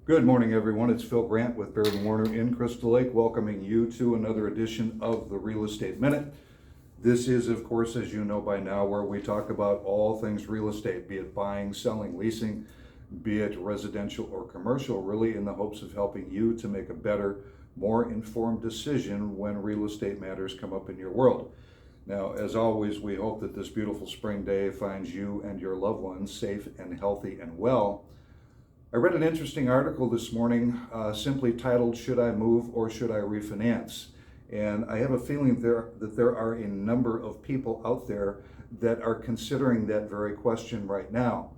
Good morning, everyone. It's Phil Grant with Baird and Warner in Crystal Lake, welcoming you to another edition of the Real Estate Minute. This is, of course, as you know by now, where we talk about all things real estate, be it buying, selling, leasing, be it residential or commercial, really in the hopes of helping you to make a better, more informed decision when real estate matters come up in your world. Now, as always, we hope that this beautiful spring day finds you and your loved ones safe and healthy and well. I read an interesting article this morning simply titled, "Should I Move or Should I Refinance?" And I have a feeling that there are a number of people out there that are considering that very question right now.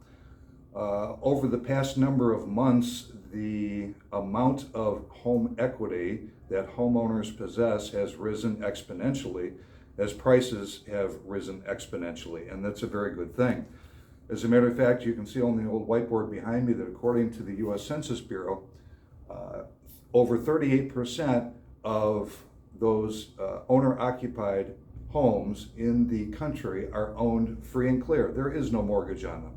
Over the past number of months, the amount of home equity that homeowners possess has risen exponentially as prices have risen exponentially, and that's a very good thing. As a matter of fact, you can see on the old whiteboard behind me that according to the U.S. Census Bureau, over 38% of those owner-occupied homes in the country are owned free and clear. There is no mortgage on them.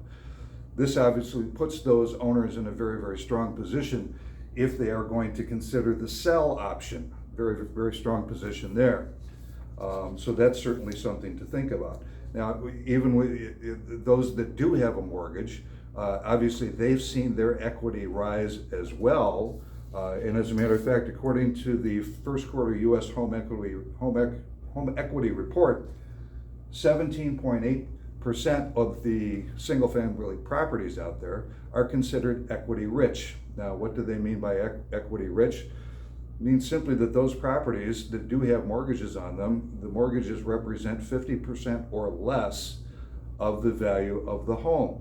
This obviously puts those owners in a very, very strong position if they are going to consider the sell option. Very, very strong position there. So that's certainly something to think about. Now, even with those that do have a mortgage, obviously they've seen their equity rise as well. And as a matter of fact, according to the first quarter U.S. home equity report, 17.8% of the single-family properties out there are considered equity rich. Now, what do they mean by equity rich? It means simply that those properties that do have mortgages on them, the mortgages represent 50% or less of the value of the home.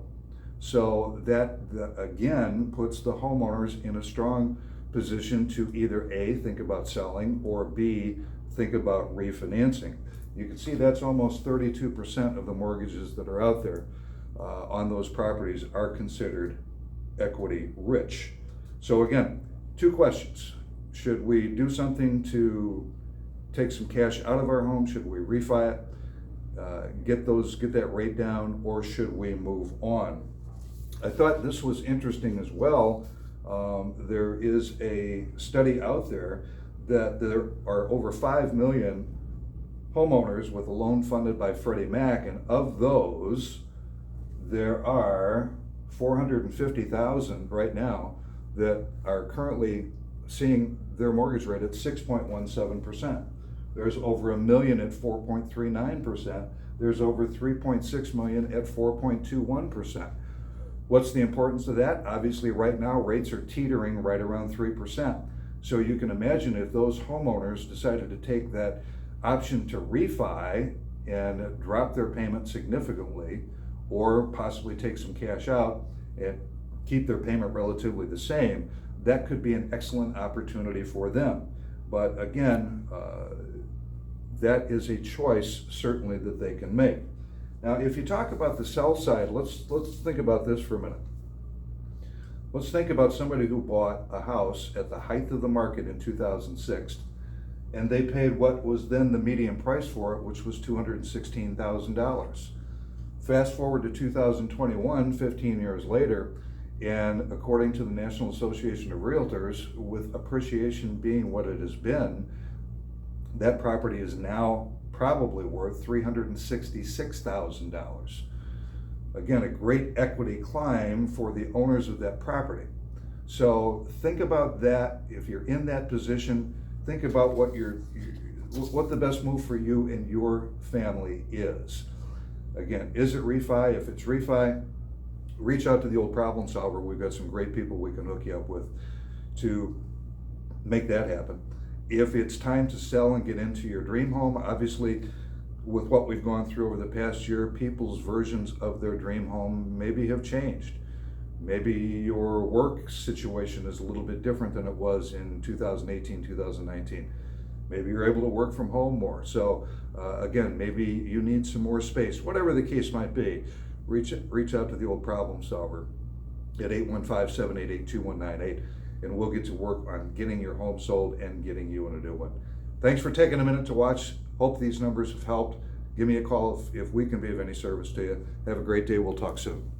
So that again puts the homeowners in a strong position to either A, think about selling, or B, think about refinancing. You can see that's almost 32% of the mortgages that are out there on those properties are considered equity rich. So again, two questions. Should we do something to take some cash out of our home? Should we refi it, get that rate down, or should we move on? I thought this was interesting as well. There is a study out there that there are over 5 million homeowners with a loan funded by Freddie Mac, and of those, there are 450,000 right now that are currently seeing their mortgage rate at 6.17%. There's over 1 million at 4.39%. There's over 3.6 million at 4.21%. What's the importance of that? Obviously, right now, rates are teetering right around 3%. So you can imagine if those homeowners decided to take that option to refi and drop their payment significantly, or possibly take some cash out and keep their payment relatively the same, that could be an excellent opportunity for them. But again, that is a choice certainly that they can make. Now, if you talk about the sell side, let's think about this for a minute. Let's think about somebody who bought a house at the height of the market in 2006, and they paid what was then the median price for it, which was $216,000. Fast forward to 2021, 15 years later, and according to the National Association of Realtors, with appreciation being what it has been, that property is now probably worth $366,000. Again, a great equity climb for the owners of that property. So think about that. If you're in that position, think about what the best move for you and your family is. Again, is it refi? If it's refi, reach out to the old problem solver. We've got some great people we can hook you up with to make that happen. If it's time to sell and get into your dream home, obviously with what we've gone through over the past year, people's versions of their dream home maybe have changed. Maybe your work situation is a little bit different than it was in 2018, 2019. Maybe you're able to work from home more. So again, maybe you need some more space. Whatever the case might be, reach out to the old problem solver at 815-788-2198, and we'll get to work on getting your home sold and getting you in a new one. Thanks for taking a minute to watch. Hope these numbers have helped. Give me a call if we can be of any service to you. Have a great day. We'll talk soon.